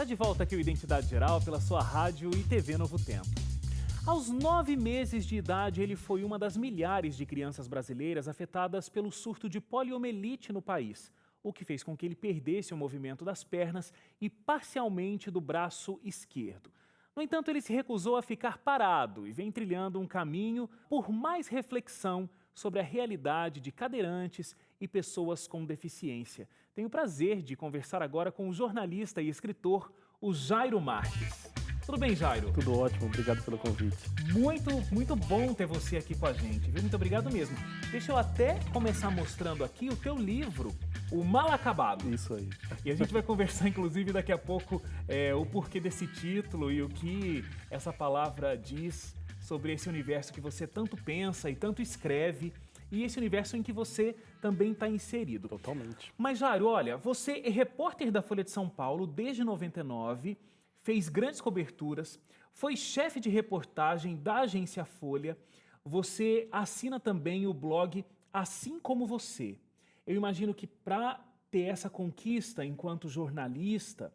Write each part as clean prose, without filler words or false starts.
Tá de volta aqui o Identidade Geral pela sua rádio e TV Novo Tempo. Aos 9 meses de idade, ele foi uma das milhares de crianças brasileiras afetadas pelo surto de poliomielite no país, o que fez com que ele perdesse o movimento das pernas e parcialmente do braço esquerdo. No entanto, ele se recusou a ficar parado e vem trilhando um caminho por mais reflexão sobre a realidade de cadeirantes e pessoas com deficiência. Tenho o prazer de conversar agora com o jornalista e escritor, o Jairo Marques. Tudo bem, Jairo? Tudo ótimo, obrigado pelo convite. Muito bom ter você aqui com a gente, viu? Muito obrigado mesmo. Deixa eu até começar mostrando aqui o teu livro, O Mal Acabado. Isso aí. E a gente vai conversar, inclusive, daqui a pouco o porquê desse título e o que essa palavra diz sobre esse universo que você tanto pensa e tanto escreve e esse universo em que você também está inserido. Totalmente. Mas, Jairo, olha, você é repórter da Folha de São Paulo desde 99, fez grandes coberturas, foi chefe de reportagem da agência Folha, você assina também o blog Assim Como Você. Eu imagino que para ter essa conquista enquanto jornalista,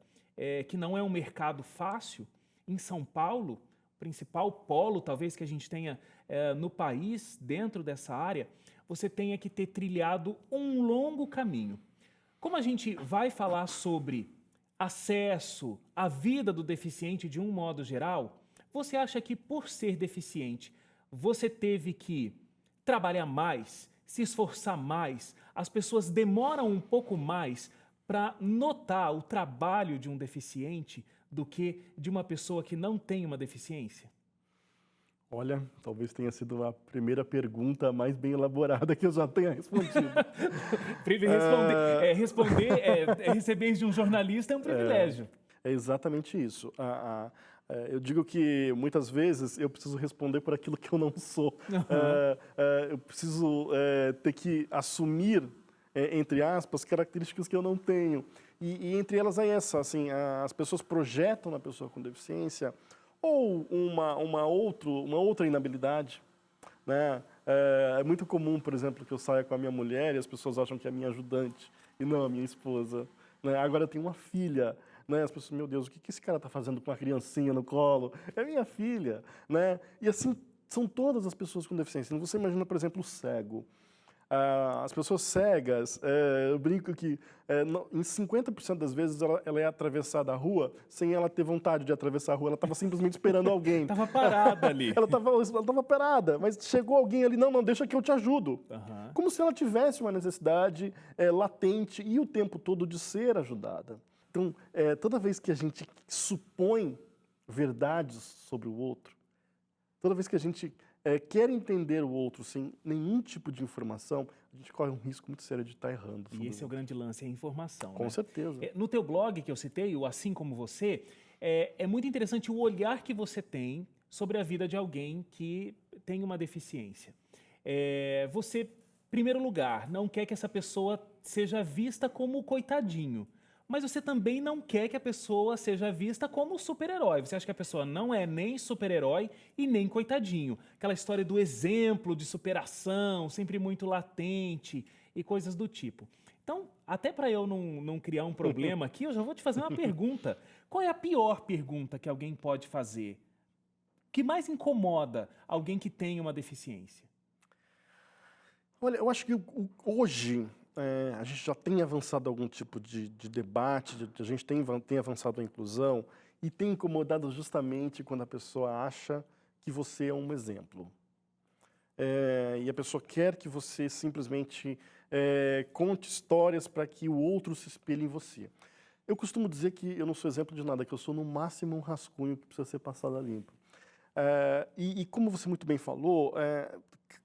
que não é um mercado fácil, em São Paulo, principal polo talvez que a gente tenha no país, dentro dessa área, você tenha que ter trilhado um longo caminho. Como a gente vai falar sobre acesso à vida do deficiente de um modo geral, você acha que por ser deficiente, você teve que trabalhar mais, se esforçar mais, as pessoas demoram um pouco mais para notar o trabalho de um deficiente do que de uma pessoa que não tem uma deficiência? Olha, talvez tenha sido a primeira pergunta mais bem elaborada que eu já tenha respondido. Receber de um jornalista é um privilégio. É exatamente isso. Eu digo que muitas vezes eu preciso responder por aquilo que eu não sou. Eu preciso ter que assumir, entre aspas, características que eu não tenho. E entre elas é essa, assim, as pessoas projetam na pessoa com deficiência ou uma outra inabilidade, né? É muito comum, por exemplo, que eu saia com a minha mulher e as pessoas acham que é a minha ajudante e não a minha esposa, né? Agora eu tenho uma filha, né? As pessoas, meu Deus, o que esse cara está fazendo com uma criancinha no colo? É minha filha, né? E assim, são todas as pessoas com deficiência. Você imagina, por exemplo, o cego. As pessoas cegas, eu brinco que em 50% das vezes ela é atravessada a rua sem ela ter vontade de atravessar a rua, ela estava simplesmente esperando alguém. Estava parada ali. Ela estava parada, mas chegou alguém ali, não, deixa que eu te ajudo. Uhum. Como se ela tivesse uma necessidade latente e o tempo todo de ser ajudada. Então, toda vez que a gente supõe verdades sobre o outro, toda vez que a gente quer entender o outro sem nenhum tipo de informação, a gente corre um risco muito sério de estar errando. E esse é o grande lance, é a informação. Com certeza. No teu blog que eu citei, o Assim Como Você, é muito interessante o olhar que você tem sobre a vida de alguém que tem uma deficiência. Você, em primeiro lugar, não quer que essa pessoa seja vista como coitadinho, mas você também não quer que a pessoa seja vista como super-herói. Você acha que a pessoa não é nem super-herói e nem coitadinho. Aquela história do exemplo de superação, sempre muito latente e coisas do tipo. Então, até para eu não criar um problema aqui, eu já vou te fazer uma pergunta. Qual é a pior pergunta que alguém pode fazer? O que mais incomoda alguém que tem uma deficiência? Olha, eu acho que hoje a gente já tem avançado algum tipo de debate, a gente tem avançado a inclusão e tem incomodado justamente quando a pessoa acha que você é um exemplo. E a pessoa quer que você simplesmente conte histórias para que o outro se espelhe em você. Eu costumo dizer que eu não sou exemplo de nada, que eu sou no máximo um rascunho que precisa ser passado a limpo. E como você muito bem falou,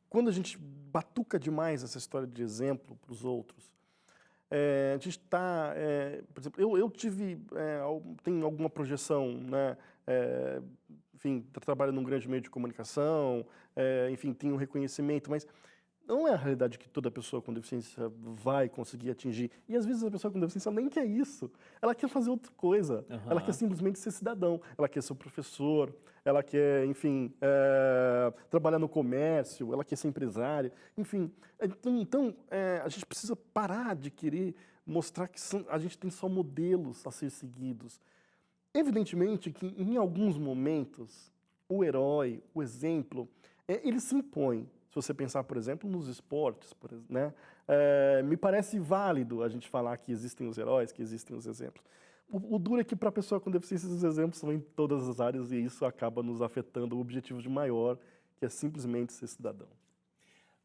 quando a gente batuca demais essa história de exemplo para os outros, a gente está, por exemplo, eu tenho alguma projeção, né? Enfim, trabalho num grande meio de comunicação, enfim, tenho um reconhecimento, mas não é a realidade que toda pessoa com deficiência vai conseguir atingir. E às vezes a pessoa com deficiência nem quer isso. Ela quer fazer outra coisa. Uhum. Ela quer simplesmente ser cidadão. Ela quer ser professor. Ela quer, enfim, trabalhar no comércio. Ela quer ser empresária. Enfim, então a gente precisa parar de querer mostrar que a gente tem só modelos a ser seguidos. Evidentemente que em alguns momentos o herói, o exemplo, ele se impõe. Se você pensar, por exemplo, nos esportes, né? Me parece válido a gente falar que existem os heróis, que existem os exemplos. O duro é que para a pessoa com deficiência os exemplos são em todas as áreas e isso acaba nos afetando o objetivo de maior, que é simplesmente ser cidadão.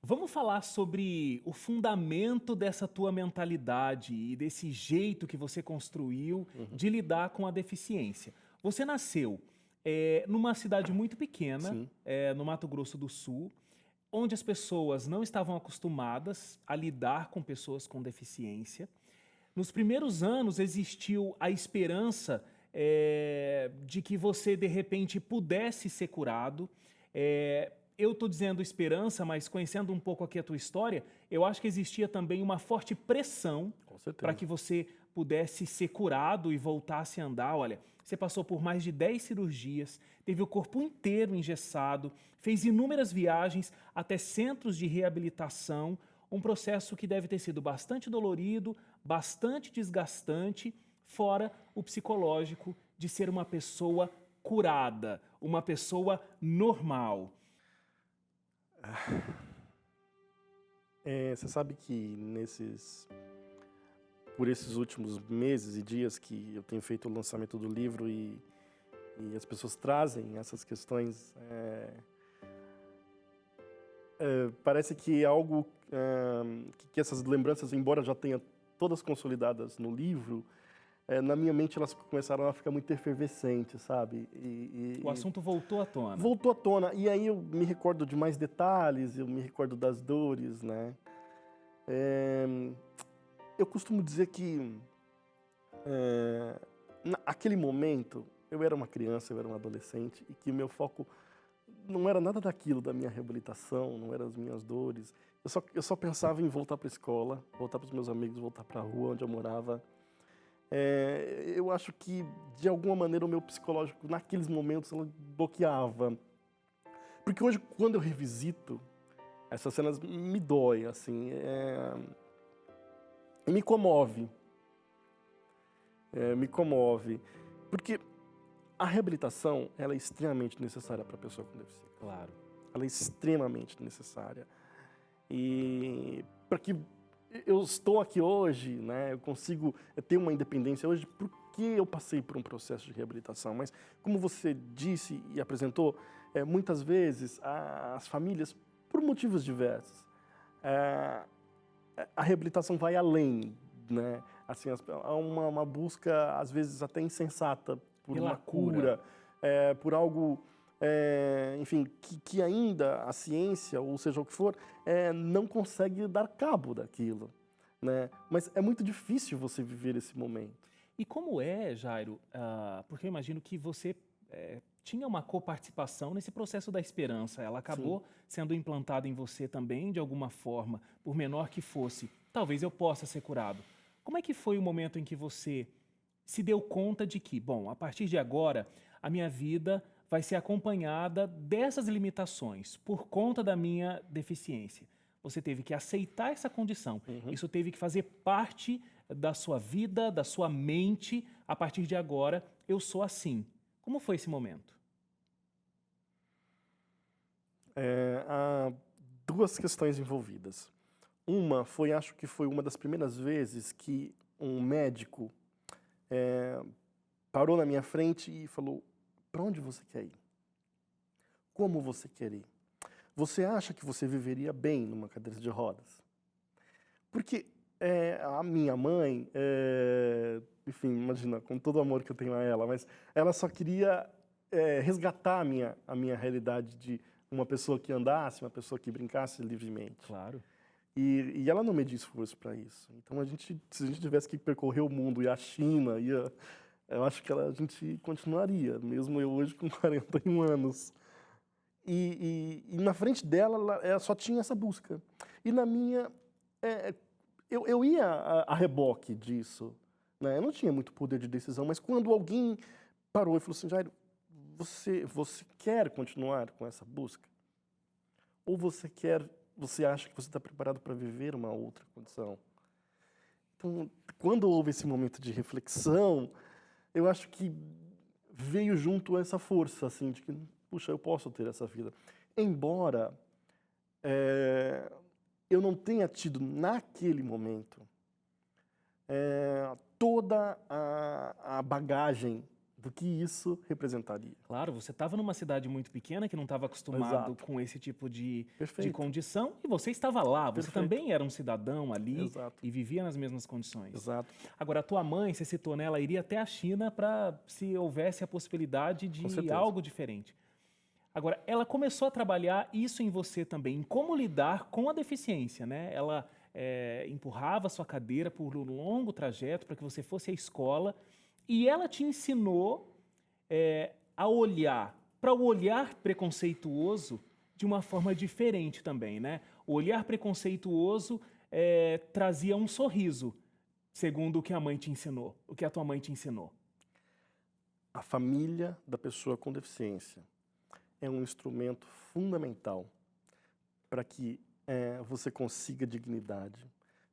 Vamos falar sobre o fundamento dessa tua mentalidade e desse jeito que você construiu de lidar com a deficiência. Você nasceu numa cidade muito pequena, Sim. no Mato Grosso do Sul, onde as pessoas não estavam acostumadas a lidar com pessoas com deficiência. Nos primeiros anos existiu a esperança de que você, de repente, pudesse ser curado. Eu estou dizendo esperança, mas conhecendo um pouco aqui a tua história, eu acho que existia também uma forte pressão para que você pudesse ser curado e voltasse a andar. Olha, você passou por mais de 10 cirurgias, teve o corpo inteiro engessado, fez inúmeras viagens até centros de reabilitação, um processo que deve ter sido bastante dolorido, bastante desgastante, fora o psicológico de ser uma pessoa curada, uma pessoa normal. Você sabe que por esses últimos meses e dias que eu tenho feito o lançamento do livro e as pessoas trazem essas questões, parece que é algo que essas lembranças, embora já tenha todas consolidadas no livro, na minha mente elas começaram a ficar muito efervescentes, sabe? O assunto voltou à tona. Voltou à tona. E aí eu me recordo de mais detalhes, eu me recordo das dores, né? Eu costumo dizer que naquele momento eu era uma criança, eu era um adolescente e que o meu foco não era nada daquilo, da minha reabilitação, não eram as minhas dores. Eu só pensava em voltar para a escola, voltar para os meus amigos, voltar para a rua onde eu morava. Eu acho que, de alguma maneira, o meu psicológico, naqueles momentos, ela bloqueava. Porque hoje, quando eu revisito, essas cenas me dói, assim, me comove. Me comove. Porque a reabilitação, ela é extremamente necessária para a pessoa com deficiência. Claro. Ela é extremamente necessária. E para que eu estou aqui hoje, né, eu consigo ter uma independência hoje porque eu passei por um processo de reabilitação. Mas, como você disse e apresentou, muitas vezes as famílias, por motivos diversos, a reabilitação vai além, né? Assim, há uma busca, às vezes, até insensata por Pela uma cura, por algo, enfim, que ainda a ciência, ou seja o que for, não consegue dar cabo daquilo, né? Mas é muito difícil você viver esse momento. E como Jairo, porque eu imagino que você tinha uma coparticipação nesse processo da esperança, ela acabou sendo implantada em você também, de alguma forma, por menor que fosse, talvez eu possa ser curado. Como é que foi o momento em que você se deu conta de que, bom, a partir de agora, a minha vida vai ser acompanhada dessas limitações por conta da minha deficiência? Você teve que aceitar essa condição. Isso teve que fazer parte da sua vida, da sua mente. A partir de agora, eu sou assim. Como foi esse momento? Há duas questões envolvidas. Uma foi, acho que foi uma das primeiras vezes que um médico parou na minha frente e falou: para onde você quer ir? Como você quer ir? Você acha que você viveria bem numa cadeira de rodas? Porque a minha mãe, enfim, imagina, com todo o amor que eu tenho a ela, mas ela só queria resgatar a minha realidade de uma pessoa que andasse, uma pessoa que brincasse livremente. Claro. E ela não mediu esforço para isso. Então, se a gente tivesse que percorrer o mundo e a China, eu acho que a gente continuaria, mesmo eu hoje com 41 anos. E na frente dela, ela só tinha essa busca. E na minha, eu ia a reboque disso, né? Eu não tinha muito poder de decisão, mas quando alguém parou e falou assim: Jairo, você quer continuar com essa busca? Ou você acha que você está preparado para viver uma outra condição? Então, quando houve esse momento de reflexão, eu acho que veio junto essa força, assim, de que, puxa, eu posso ter essa vida. Embora eu não tenha tido, naquele momento, toda a bagagem do que isso representaria. Claro, você estava numa cidade muito pequena que não estava acostumado Exato. com esse tipo de Perfeito. condição e você estava lá, você Perfeito. também era um cidadão ali Exato. e vivia nas mesmas condições. Exato. Agora, a tua mãe, você citou, né, ela iria até a China para se houvesse a possibilidade Com de certeza. algo diferente. Agora, ela começou a trabalhar isso em você também, em como lidar com a deficiência, né? Ela empurrava a sua cadeira por um longo trajeto para que você fosse à escola e ela te ensinou a olhar para o olhar preconceituoso de uma forma diferente também, né? O olhar preconceituoso trazia um sorriso, segundo o que a mãe te ensinou, o que a tua mãe te ensinou. A família da pessoa com deficiência é um instrumento fundamental para que você consiga dignidade,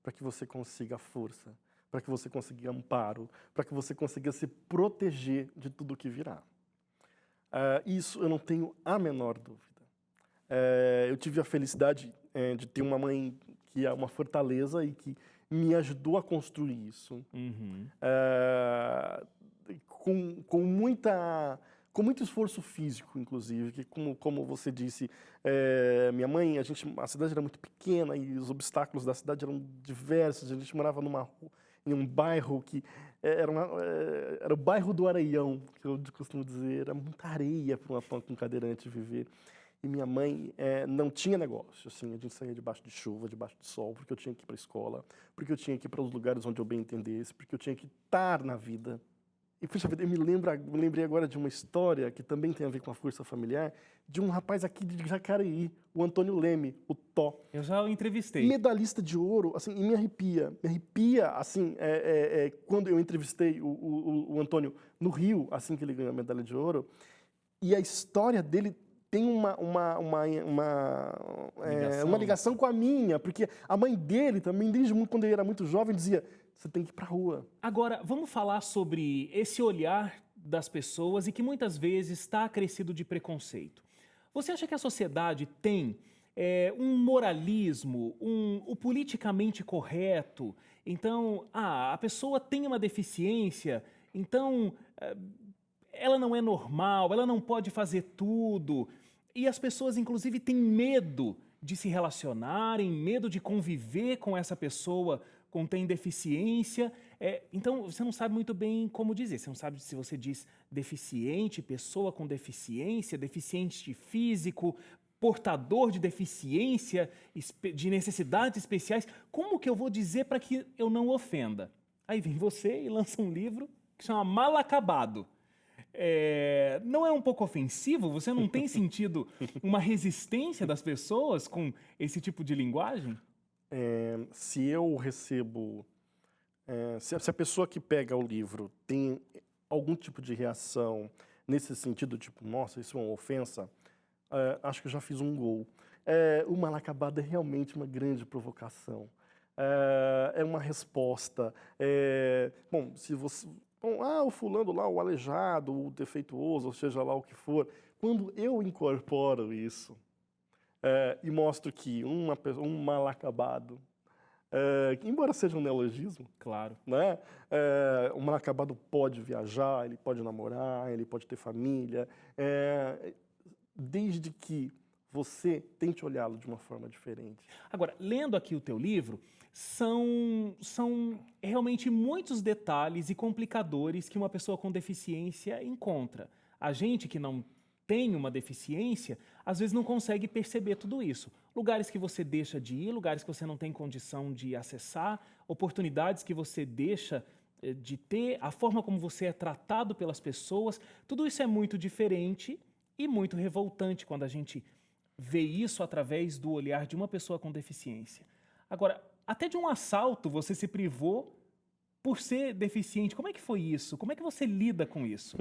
para que você consiga força, para que você consiga amparo, para que você consiga se proteger de tudo que virá. Isso eu não tenho a menor dúvida. Eu tive a felicidade de ter uma mãe que é uma fortaleza e que me ajudou a construir isso. Uhum. Com muito esforço físico, inclusive, que como você disse, minha mãe, a cidade era muito pequena e os obstáculos da cidade eram diversos. A gente morava em um bairro que era o bairro do Areião, que eu costumo dizer, era muita areia para um cadeirante viver. E minha mãe não tinha negócio, assim, a gente saía debaixo de chuva, debaixo de sol, porque eu tinha que ir para a escola, porque eu tinha que ir para os lugares onde eu bem entendesse, porque eu tinha que estar na vida. E, puxa vida, eu me lembrei agora de uma história que também tem a ver com a força familiar, de um rapaz aqui de Jacareí, o Antônio Leme, o Tó. Eu já o entrevistei. Medalhista de ouro, assim, e me arrepia, assim, quando eu entrevistei o Antônio no Rio, assim que ele ganhou a medalha de ouro, e a história dele tem uma ligação com a minha, porque a mãe dele também, desde quando ele era muito jovem, dizia: você tem que ir para a rua. Agora, vamos falar sobre esse olhar das pessoas e que muitas vezes está acrescido de preconceito. Você acha que a sociedade tem um moralismo, o politicamente correto? Então, a pessoa tem uma deficiência, então ela não é normal, ela não pode fazer tudo. E as pessoas, inclusive, têm medo de se relacionarem, medo de conviver com essa pessoa tem deficiência. Então, você não sabe muito bem como dizer. Você não sabe se você diz deficiente, pessoa com deficiência, deficiente físico, portador de deficiência, de necessidades especiais. Como que eu vou dizer para que eu não ofenda? Aí vem você e lança um livro que chama Mal Acabado. Não é um pouco ofensivo? Você não tem sentido uma resistência das pessoas com esse tipo de linguagem? Se eu recebo... se a pessoa que pega o livro tem algum tipo de reação nesse sentido, tipo, nossa, isso é uma ofensa, acho que eu já fiz um gol. O Mal Acabado é realmente uma grande provocação. É uma resposta. Bom, se você... o fulano lá, o aleijado, o defeituoso, ou seja lá o que for, quando eu incorporo isso e mostro que um mal acabado, embora seja um neologismo, claro, né? Um mal acabado pode viajar, ele pode namorar, ele pode ter família, desde que você tente olhá-lo de uma forma diferente. Agora, lendo aqui o teu livro, são realmente muitos detalhes e complicadores que uma pessoa com deficiência encontra. A gente que não tem uma deficiência, às vezes não consegue perceber tudo isso. Lugares que você deixa de ir, lugares que você não tem condição de acessar, oportunidades que você deixa de ter, a forma como você é tratado pelas pessoas, tudo isso é muito diferente e muito revoltante quando a gente vê isso através do olhar de uma pessoa com deficiência. Agora, até de um assalto você se privou por ser deficiente. Como é que foi isso? Como é que você lida com isso?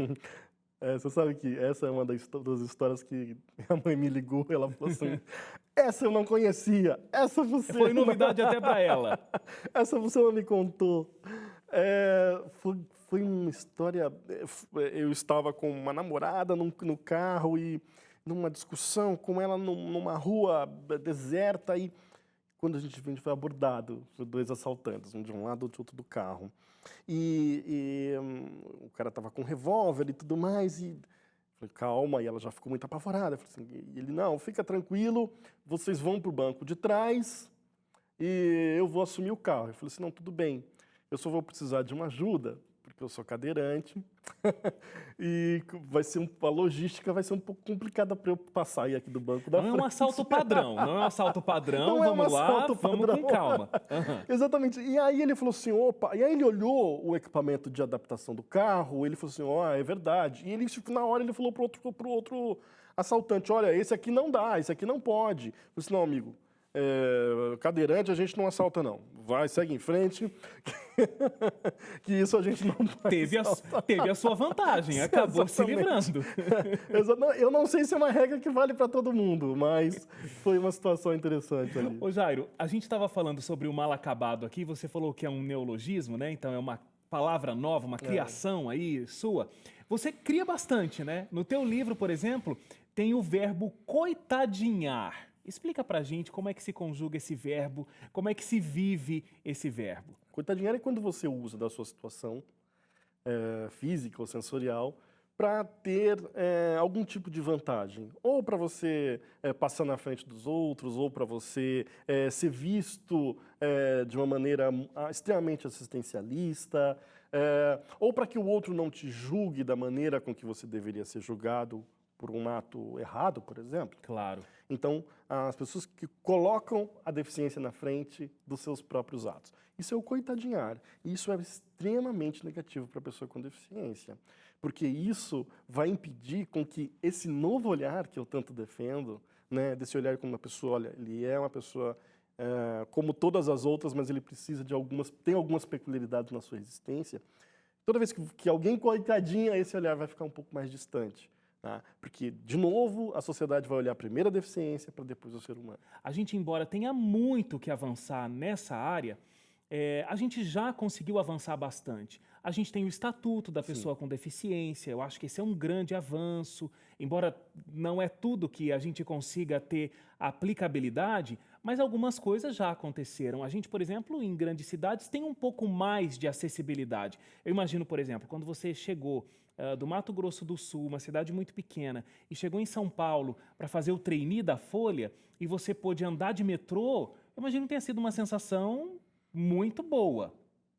Você sabe que essa é uma das histórias que minha mãe me ligou, ela falou assim, essa eu não conhecia, essa você... Foi novidade até para ela. Essa você não me contou. foi uma história. Eu estava com uma namorada no carro e numa discussão com ela numa rua deserta e quando a gente foi abordado por dois assaltantes, um de um lado e outro do carro. O cara estava com um revólver e tudo mais e falei, calma, e ela já ficou muito apavorada. Falei assim, e ele, não, fica tranquilo, vocês vão para o banco de trás e eu vou assumir o carro. Eu falei assim, não, tudo bem, eu só vou precisar de uma ajuda, porque eu sou cadeirante, e a logística vai ser um pouco complicada para eu passar aí aqui do banco da frente. Não é um assalto padrão, não é um assalto padrão, vamos lá, vamos com calma. Exatamente. E aí ele falou assim, opa, e aí ele olhou o equipamento de adaptação do carro, ele falou assim, ó, é verdade. E ele, na hora, ele falou pro outro assaltante, olha, esse aqui não dá, esse aqui não pode. Eu falei assim, não, amigo, cadeirante a gente não assalta, não. Vai, segue em frente, que isso a gente não pode teve a sua vantagem, acabou se livrando. Eu não sei se é uma regra que vale para todo mundo, mas foi uma situação interessante ali. Ô Jairo, a gente estava falando sobre o mal acabado aqui, você falou que é um neologismo, né? Então é uma palavra nova, uma criação aí sua. Você cria bastante, né? No teu livro, por exemplo, tem o verbo coitadinhar. Explica pra gente como é que se conjuga esse verbo, como é que se vive esse verbo. Coitadinhar é quando você usa da sua situação física ou sensorial para ter algum tipo de vantagem. Ou para você passar na frente dos outros, ou para você ser visto de uma maneira extremamente assistencialista, ou para que o outro não te julgue da maneira com que você deveria ser julgado por um ato errado, por exemplo. Claro. Então, as pessoas que colocam a deficiência na frente dos seus próprios atos. Isso é o coitadinhar. E isso é extremamente negativo para a pessoa com deficiência. Porque isso vai impedir com que esse novo olhar que eu tanto defendo, né, desse olhar como uma pessoa, olha, ele é uma pessoa como todas as outras, mas ele precisa de tem algumas peculiaridades na sua existência. Toda vez que alguém coitadinha, esse olhar vai ficar um pouco mais distante. Porque, de novo, a sociedade vai olhar primeiro a deficiência para depois o ser humano. A gente, embora tenha muito que avançar nessa área, a gente já conseguiu avançar bastante. A gente tem o Estatuto da Pessoa com Deficiência, eu acho que esse é um grande avanço, embora não é tudo que a gente consiga ter aplicabilidade, mas algumas coisas já aconteceram. A gente, por exemplo, em grandes cidades tem um pouco mais de acessibilidade. Eu imagino, por exemplo, quando você chegou do Mato Grosso do Sul, uma cidade muito pequena, e chegou em São Paulo para fazer o trainee da Folha, e você pôde andar de metrô, eu imagino que tenha sido uma sensação muito boa.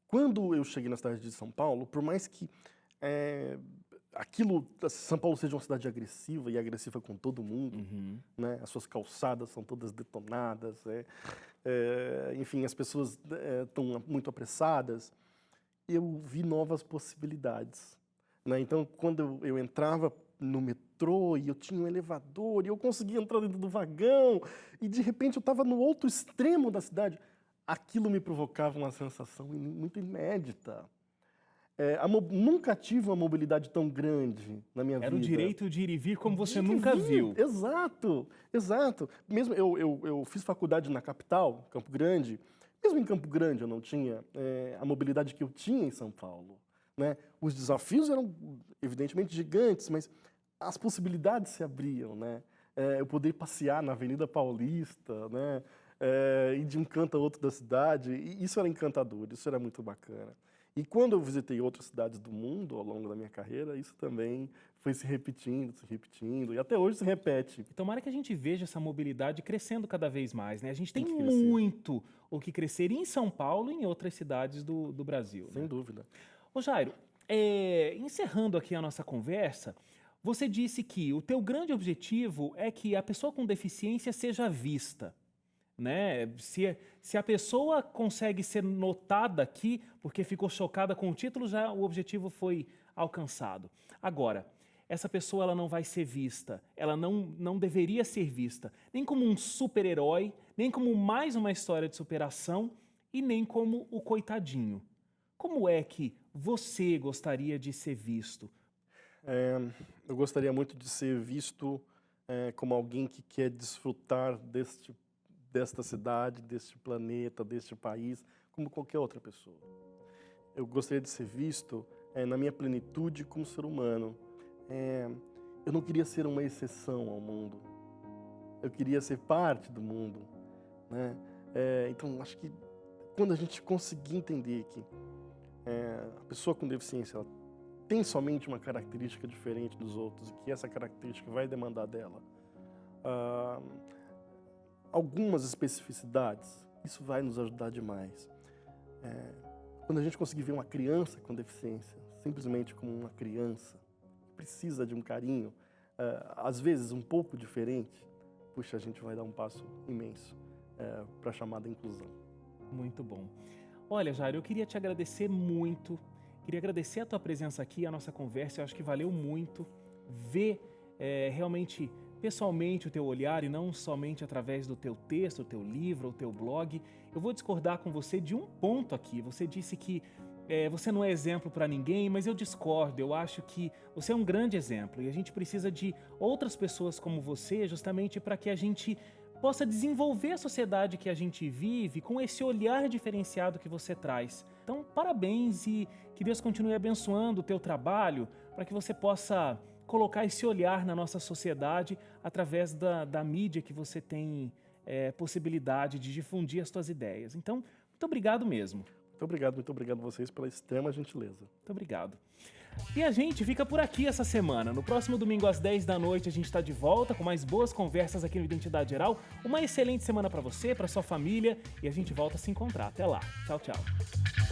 Quando eu cheguei na cidade de São Paulo, por mais que São Paulo seja uma cidade agressiva, e agressiva com todo mundo, né? As suas calçadas são todas detonadas, enfim, as pessoas estão muito apressadas, eu vi novas possibilidades. Né? Então, quando eu entrava no metrô e eu tinha um elevador e eu conseguia entrar dentro do vagão e, de repente, eu estava no outro extremo da cidade, aquilo me provocava uma sensação muito inédita. Nunca tive uma mobilidade tão grande na minha vida. Era o direito de ir e vir como você nunca viu. Exato, exato. Mesmo eu fiz faculdade na capital, Campo Grande. Mesmo em Campo Grande eu não tinha a mobilidade que eu tinha em São Paulo. Né? Os desafios eram, evidentemente, gigantes, mas as possibilidades se abriam. Né? Eu poder passear na Avenida Paulista, né? Ir de um canto a outro da cidade, e isso era encantador, isso era muito bacana. E quando eu visitei outras cidades do mundo ao longo da minha carreira, isso também foi se repetindo, e até hoje se repete. E tomara que a gente veja essa mobilidade crescendo cada vez mais. Né? A gente tem muito o que crescer em São Paulo e em outras cidades do Brasil. Sem né? dúvida. Ô Jairo, encerrando aqui a nossa conversa, você disse que o teu grande objetivo é que a pessoa com deficiência seja vista. Né? Se a pessoa consegue ser notada aqui porque ficou chocada com o título, já o objetivo foi alcançado. Agora, essa pessoa ela não vai ser vista, ela não deveria ser vista, nem como um super-herói, nem como mais uma história de superação e nem como o coitadinho. Como é que você gostaria de ser visto? Eu gostaria muito de ser visto como alguém que quer desfrutar desta cidade, deste planeta, deste país, como qualquer outra pessoa. Eu gostaria de ser visto na minha plenitude como ser humano. Eu não queria ser uma exceção ao mundo. Eu queria ser parte do mundo, né? Então, acho que quando a gente conseguir entender que a pessoa com deficiência ela tem somente uma característica diferente dos outros e que essa característica vai demandar dela algumas especificidades, isso vai nos ajudar demais. Quando a gente conseguir ver uma criança com deficiência simplesmente como uma criança, precisa de um carinho, às vezes um pouco diferente, puxa, a gente vai dar um passo imenso para a chamada inclusão. Muito bom. Olha, Jairo, eu queria te agradecer muito, queria agradecer a tua presença aqui, a nossa conversa, eu acho que valeu muito ver realmente pessoalmente o teu olhar e não somente através do teu texto, o teu livro, o teu blog. Eu vou discordar com você de um ponto aqui. Você disse que você não é exemplo para ninguém, mas eu discordo. Eu acho que você é um grande exemplo e a gente precisa de outras pessoas como você justamente para que a gente possa desenvolver a sociedade que a gente vive com esse olhar diferenciado que você traz. Então, parabéns e que Deus continue abençoando o teu trabalho para que você possa colocar esse olhar na nossa sociedade através da mídia que você tem possibilidade de difundir as suas ideias. Então, muito obrigado mesmo. Muito obrigado a vocês pela extrema gentileza. Muito obrigado. E a gente fica por aqui essa semana. No próximo domingo às 10 da noite a gente está de volta com mais boas conversas aqui no Identidade Geral. Uma excelente semana para você, para sua família e a gente volta a se encontrar. Até lá. Tchau, tchau.